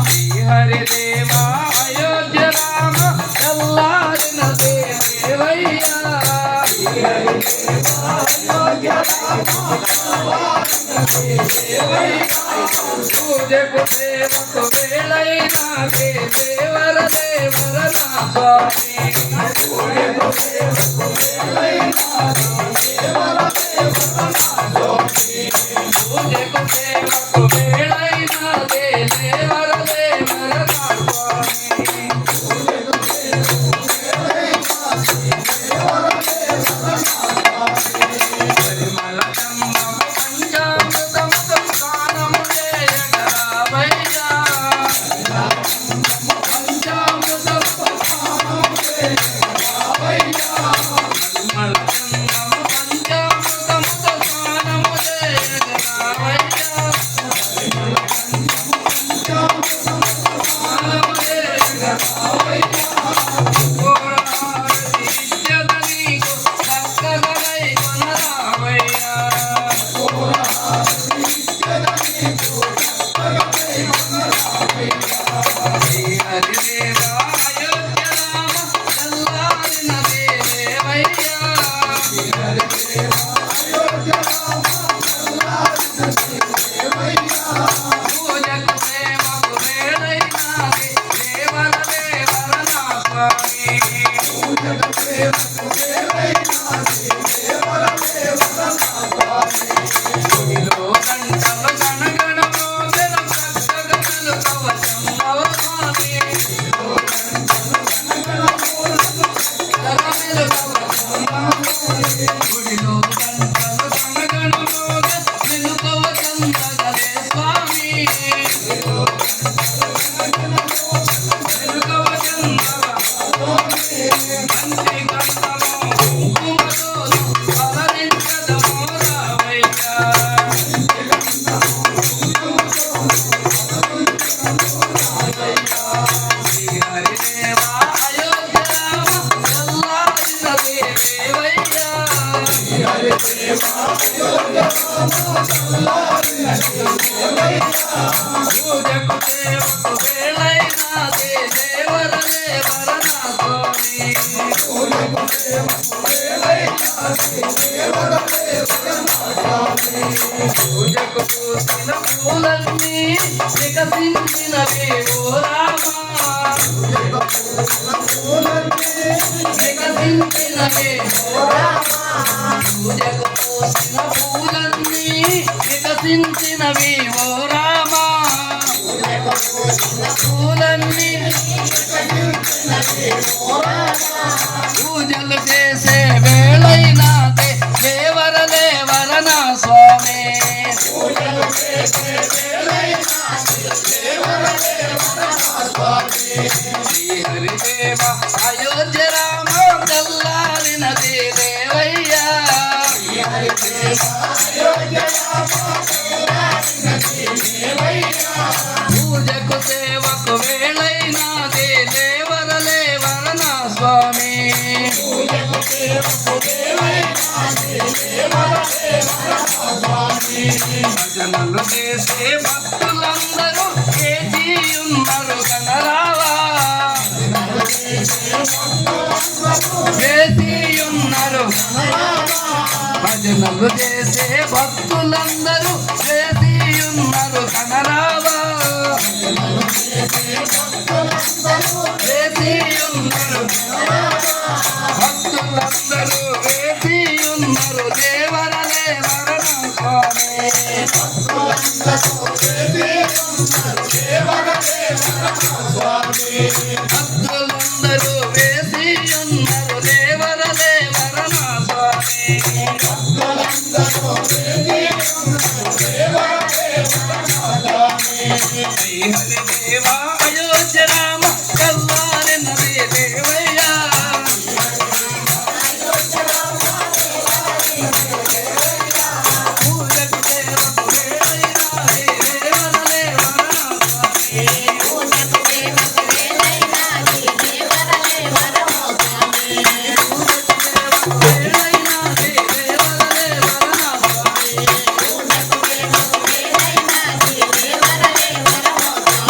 శ్రీహరిదేవా అయోధ్య రామ తెల్లారిన దేవయ్యా పూజకు సేవకు వేళైనా దేవర దేవర నా స్వామి పూజకు సేవకు వేళైనా దేవర దేవర నా స్వామి పూజకు సేవకు వేళైనా దేవర దేవర నా స్వామి పూజకు సేవకు వేళైనా దేవర దేవర నా స్వామి పరిమళ పంచామృతముతో స్నానము చేయగరావయ్యా పంచామృతముతో స్నానము చేయగరావయ్యా పరిమళ పంచామృతముతో స్నానము చేయగరావయ్యా స్నానము చేయగరావయ్యా పూజకు పూసిన పూలన్నీ వికసించినవి ఓ రామా వికసించినవి ఓ రామా పూజకు పూసిన పూలన్నీ వికసించినవి ఓ రామా పూలన్నీ పూజలు చేసే వేళైనా దేవర దేవర నా స్వామి పూజలు చేసే వేళైనా దేవర దేవర నా స్వామి శ్రీహరిదేవ అయోధ్య రామ తెల్లారిన దేవయ్యా శ్రీహరిదేవ అయోధ్య రామ తెల్లారిన దేవయ్యా పూజకు సేవకు వేళైనా దేవర దేవర నా స్వామి పూజకు సేవకు వేళైనా దేవర దేవర నా స్వామి భజనలు చేసే భక్తులందరూ చేసియున్నారు కనరావా చేసియున్నారు భజనలు చేసే భక్తులందరూ చేసియున్నారు కనరావా వేసియున్నారు భక్తులందరూ వేసియున్నారు దేవర దేవర నా స్వామి భక్తులందరూ వేసియున్నారు దేవర దేవర నా స్వామి శ్రీహరిదేవా అయోధ్య రామ తెల్లారిన దేవయ్యా పూజకు సేవకు వేళైనా దేవర దేవర నా స్వామి పూజకు సేవకు వేళైనా దేవర దేవర నా స్వామి పూజకు సేవకు వేళైనా దేవర దేవర నా స్వామి పూజకు సేవకు వేళైనా దేవర దేవర నా స్వామి